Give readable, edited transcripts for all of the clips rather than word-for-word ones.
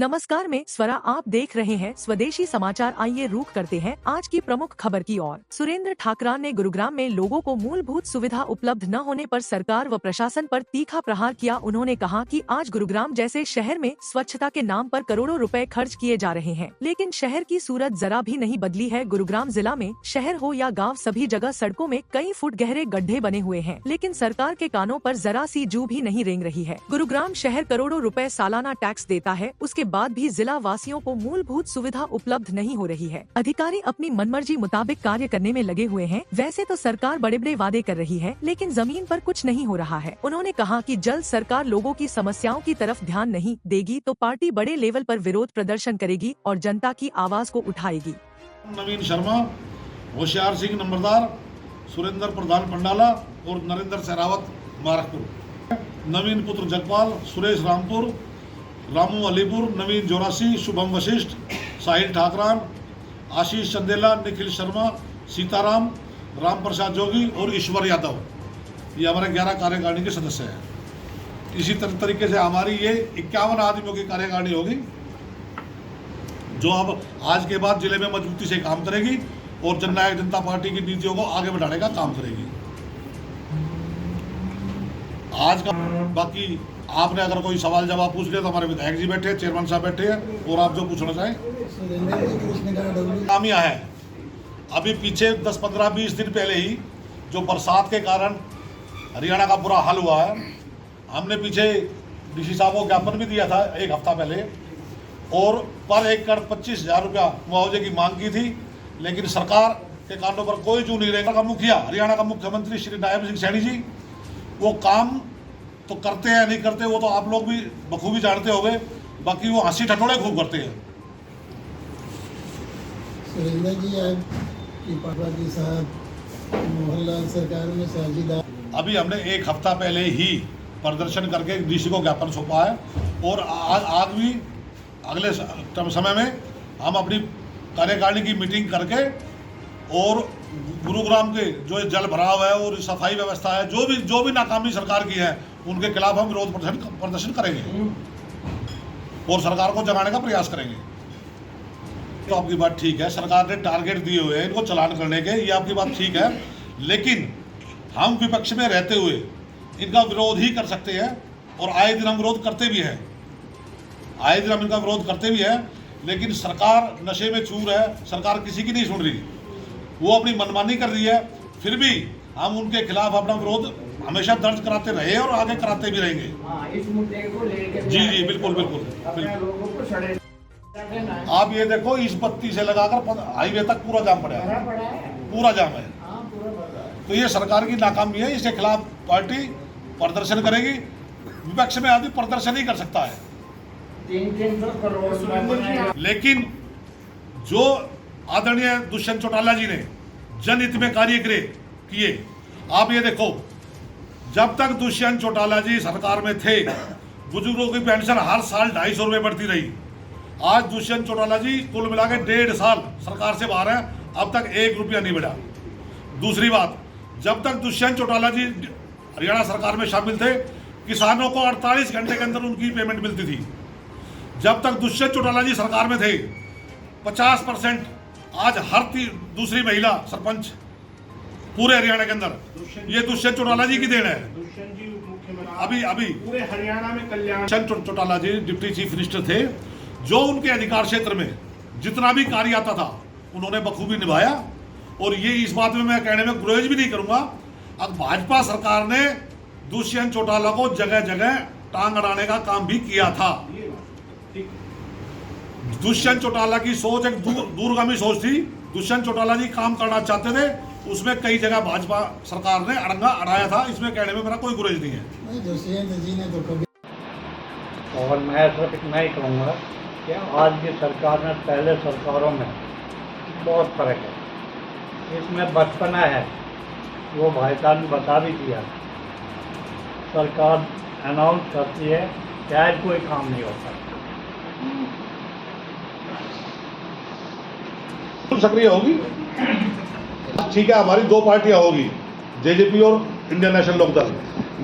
नमस्कार, मैं स्वरा, आप देख रहे हैं स्वदेशी समाचार। आइए रुख करते हैं आज की प्रमुख खबर की ओर। सुरेंद्र ठाकरान ने गुरुग्राम में लोगों को मूलभूत सुविधा उपलब्ध न होने पर सरकार व प्रशासन पर तीखा प्रहार किया। उन्होंने कहा कि आज गुरुग्राम जैसे शहर में स्वच्छता के नाम पर करोड़ों रुपए खर्च किए जा रहे हैं, लेकिन शहर की सूरत जरा भी नहीं बदली है। गुरुग्राम जिला में शहर हो या गाँव, सभी जगह सड़कों में कई फुट गहरे गड्ढे बने हुए हैं, लेकिन सरकार के कानों पर जरा सी जू भी नहीं रेंग रही है। गुरुग्राम शहर करोड़ों रुपए सालाना टैक्स देता है, उसके बाद भी जिला वासियों को मूलभूत सुविधा उपलब्ध नहीं हो रही है। अधिकारी अपनी मनमर्जी मुताबिक कार्य करने में लगे हुए हैं। वैसे तो सरकार बड़े बड़े वादे कर रही है, लेकिन जमीन पर कुछ नहीं हो रहा है। उन्होंने कहा कि जल्द सरकार लोगों की समस्याओं की तरफ ध्यान नहीं देगी तो पार्टी बड़े लेवल पर विरोध प्रदर्शन करेगी और जनता की आवाज को उठाएगी। नवीन शर्मा, होशियार सिंह नंबरदार, सुरेंद्र प्रधान पंडाला और नरेंद्र सहरावत मारकपुर, नवीन पुत्र जगपाल, सुरेश रामपुर, रामू अलीपुर, नवीन जोरासी, शुभम वशिष्ठ, साहिल ठाकरान, आशीष चंदेला, निखिल शर्मा, सीताराम, राम प्रसाद जोगी और ईश्वर यादव, ये हमारे 11 कार्यकारिणी के सदस्य हैं। इसी तरीके से हमारी ये 51 आदमियों की कार्यकारिणी होगी, जो अब आज के बाद जिले में मजबूती से काम करेगी और जननायक जनता पार्टी की नीतियों को आगे बढ़ाने का काम करेगी। आज का बाकी आपने अगर कोई सवाल जवाब पूछ लिया तो हमारे विधायक जी बैठे हैं, चेयरमैन साहब बैठे हैं, और आप जो पूछना चाहें। कामिया है अभी पीछे 10, 15, 20 दिन पहले ही जो बरसात के कारण हरियाणा का बुरा हाल हुआ है, हमने पीछे डीसी साहब को ज्ञापन भी दिया था 1 हफ्ता पहले, और पर एकड़ 25,000 रुपया मुआवजे की मांग की थी, लेकिन सरकार के कानों पर कोई जू नहीं रहेगा। का मुखिया, हरियाणा का मुख्यमंत्री श्री नायब सिंह सैनी जी, वो काम तो करते हैं नहीं करते वो तो आप लोग भी बखूबी जानते होंगे, बाकी वो हंसी ठटोड़े खूब करते हैं। सुरेंद्र जी, आपकी पार्टी साहब मोहल्ला सरकार में साझेदार। अभी हमने 1 हफ्ता पहले ही प्रदर्शन करके डीसी को ज्ञापन सौंपा है, और आज भी अगले समय में हम अपनी कार्यकारिणी की मीटिंग करके और गुरुग्राम के जो जल भराव है और सफाई व्यवस्था है, जो भी नाकामी सरकार की है, उनके खिलाफ हम विरोध प्रदर्शन करेंगे और सरकार को जगाने का प्रयास करेंगे। तो आपकी बात ठीक है, सरकार ने टारगेट दिए हुए हैं इनको चलान करने के, ये आपकी बात ठीक है, लेकिन हम विपक्ष में रहते हुए इनका विरोध ही कर सकते हैं, और आए दिन हम विरोध करते भी हैं, आए दिन हम इनका विरोध करते भी हैं। लेकिन सरकार नशे में चूर है, सरकार किसी की नहीं सुन रही, वो अपनी मनमानी कर रही है, फिर भी हम उनके खिलाफ अपना विरोध हमेशा दर्ज कराते रहे और आगे कराते भी रहेंगे। इस मुद्दे को लेकर जी बिल्कुल। आप ये देखो, इस बत्ती से लगाकर हाईवे तक पूरा जाम पड़ा है, पूरा जाम है। तो ये सरकार की नाकामी है, इसके खिलाफ पार्टी प्रदर्शन करेगी। विपक्ष में आदमी प्रदर्शन ही कर सकता है, 300 करोड़, लेकिन जो आदरणीय दुष्यंत चौटाला जी ने जनहित में कार्य किए, आप ये देखो, जब तक दुष्यंत चौटाला जी सरकार में थे, बुजुर्गों की पेंशन हर साल 250 रुपये बढ़ती रही। आज दुष्यंत चौटाला जी कुल मिला के 1.5 साल सरकार से बाहर हैं, अब तक 1 रुपया नहीं बढ़ा। दूसरी बात, जब तक दुष्यंत चौटाला जी हरियाणा सरकार में शामिल थे, किसानों को 48 घंटे के अंदर उनकी पेमेंट मिलती थी। जब तक दुष्यंत चौटाला जी सरकार में थे, 50% आज हर दूसरी महिला सरपंच पूरे हरियाणा के अंदर, ये दुष्यंत चौटाला जी की देन है। अभी पूरे हरियाणा में कल्याण। दुष्यंत चौटाला जी डिप्टी चीफ मिनिस्टर थे, जो उनके अधिकार क्षेत्र में जितना भी कार्य आता था उन्होंने बखूबी निभाया, और ये इस बात में मैं कहने में गुरेज भी नहीं करूंगा। अब भाजपा सरकार ने दुष्यंत चौटाला को जगह जगह टांग अड़ाने का काम भी किया था। दुष्यंत चौटाला की सोच एक दूरगामी सोच थी। दुष्यंत चौटाला जी काम करना चाहते थे, उसमें कई जगह भाजपा सरकार ने अड़ंगा अड़ाया था, इसमें कहने में मेरा कोई गुरेज नहीं है। दुष्यंत जी ने तो कभी, और मैं सिर्फ इतना ही कहूँगा कि आज की सरकार में पहले सरकारों में बहुत फर्क है। इसमें बचपना है, वो भाई साहब ने बता भी दिया। सरकार अनाउंस करती है, शायद कोई काम नहीं होता। सक्रिय होगी, ठीक है, हमारी 2 पार्टियां होगी, जेजेपी और इंडियन नेशनल लोकदल,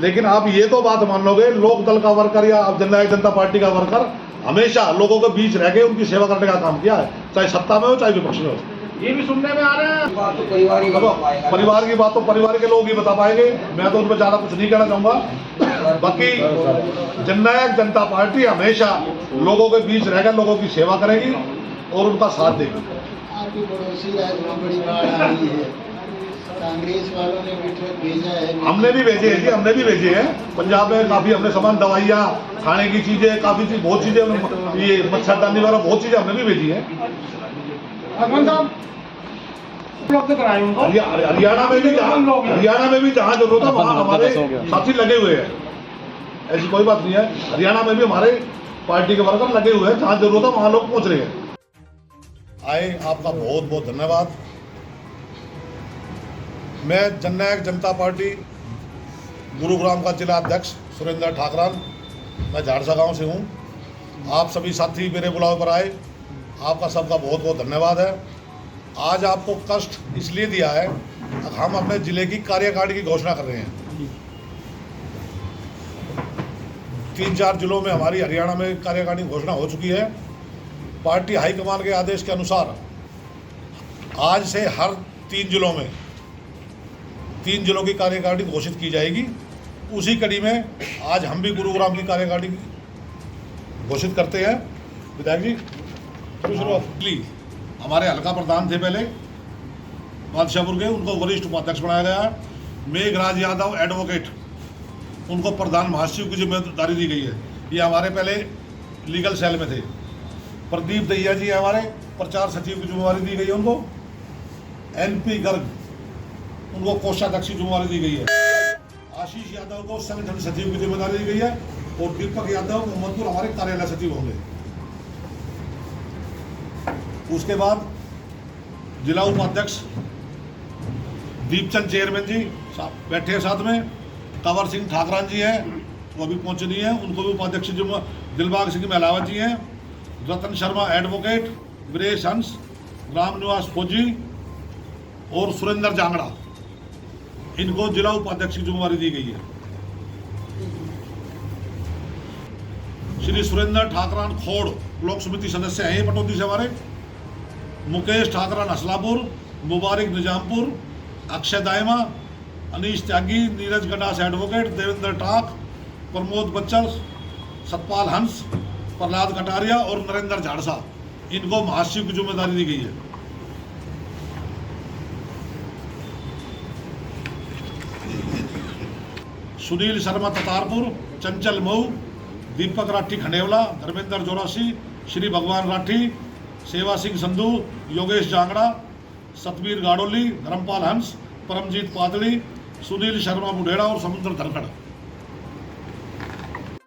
लेकिन आप ये तो बात मान लोगे, लोकदल का वर्कर या जननायक जनता पार्टी का वर्कर हमेशा लोगों के बीच रह के उनकी सेवा करने का काम किया है, चाहे सत्ता में हो चाहे विपक्ष में हो। ये भी सुनने में आ रहा है। परिवार की बात तो परिवार के लोग ही बता पाएंगे, मैं तो उन पर ज़्यादा कुछ नहीं कहना चाहूँगा। बाकी जननायक जनता पार्टी हमेशा लोगों के बीच रहकर लोगों की सेवा करेगी और उनका साथ देगी। आपकी पड़ोसी राज्य में बड़ी बाढ़ आ रही है, कांग्रेस वालों ने भी ट्रक भेजा है। हमने भी भेजे हैं जी, हमने भी भेजे हैं। पंजाब में काफ़ी हमने सामान, दवाइयाँ, खाने की चीज़ें, काफ़ी चीज़, बहुत चीज़ें, ये मच्छरदानी वगैरह बहुत चीज़ें हमने भी भेजी हैं। भगवान साहब उपलब्ध कराए उनको। हरियाणा में भी जहाँ जरूरत है वहाँ हमारे साथी लगे हुए हैं, ऐसी कोई बात नहीं है। हरियाणा में भी हमारे पार्टी के वर्कर लगे हुए हैं, जहाँ जरूरत है वहाँ लोग पहुँच रहे हैं। आए, आपका बहुत बहुत धन्यवाद। मैं जननायक जनता पार्टी गुरुग्राम का जिला अध्यक्ष सुरेंद्र ठाकरान, मैं झाड़सा गांव से हूं। आप सभी साथी मेरे बुलावे पर आए, आपका सबका बहुत बहुत धन्यवाद है। आज आपको कष्ट इसलिए दिया है, हम अपने जिले की कार्यकारिणी की घोषणा कर रहे हैं। 3-4 जिलों में हमारी हरियाणा में कार्यकारिणी घोषणा हो चुकी है। पार्टी हाईकमान के आदेश के अनुसार आज से हर 3 जिलों में 3 जिलों की कार्यकारिणी घोषित की जाएगी। उसी कड़ी में आज हम भी गुरुग्राम की कार्यकारिणी घोषित करते हैं। विधायक जी, शुरुआत हमारे हल्का प्रधान थे पहले बादशाहपुर के, उनको वरिष्ठ उपाध्यक्ष बनाया गया है। मेघराज यादव एडवोकेट, उनको प्रधान महासचिव की जिम्मेदारी दी गई है। ये हमारे पहले लीगल सेल में थे। प्रदीप दहिया जी हमारे प्रचार सचिव की जिम्मेदारी दी गई है उनको। NP गर्ग, उनको कोषाध्यक्ष की जिम्मेदारी दी गई है। आशीष यादव को संगठन सचिव की जिम्मेदारी दी गई है और दीपक यादव मोहम्मदपुर हमारे कार्यालय सचिव होंगे। उसके बाद जिला उपाध्यक्ष दीपचंद चेयरमैन जी बैठे हैं साथ में। कंवर सिंह ठाकरान जी हैं, वो अभी पहुंचे नहीं है, उनको भी उपाध्यक्ष दिलबाग सिंह महिलावत जी हैं। रतन शर्मा एडवोकेट, वीरेश हंस, राम निवास फौजी और सुरेंद्र जांगड़ा, इनको जिला उपाध्यक्ष की जिम्मेदारी दी गई है। श्री सुरेंद्र ठाकरान खोड़ ब्लॉक समिति सदस्य हैं पटौदी से हमारे। मुकेश ठाकरान हसलापुर, मुबारक निजामपुर, अक्षय दायमा, अनीश त्यागी, नीरज गंडास एडवोकेट, देवेंद्र टाक, प्रमोद बच्चन, सतपाल हंस, प्रहलाद कटारिया और नरेंद्र झाड़सा, इनको महासचिव की जिम्मेदारी दी गई है। सुनील शर्मा ततारपुर, चंचल मऊ, दीपक राठी खंडेवला, धर्मेंद्र जोरासी, श्री भगवान राठी, सेवा सिंह संधू, योगेश जांगड़ा, सतबीर गाड़ोली, धर्मपाल हंस, परमजीत पादड़ी, सुनील शर्मा बुढ़ेड़ा और समुद्र धरखड़।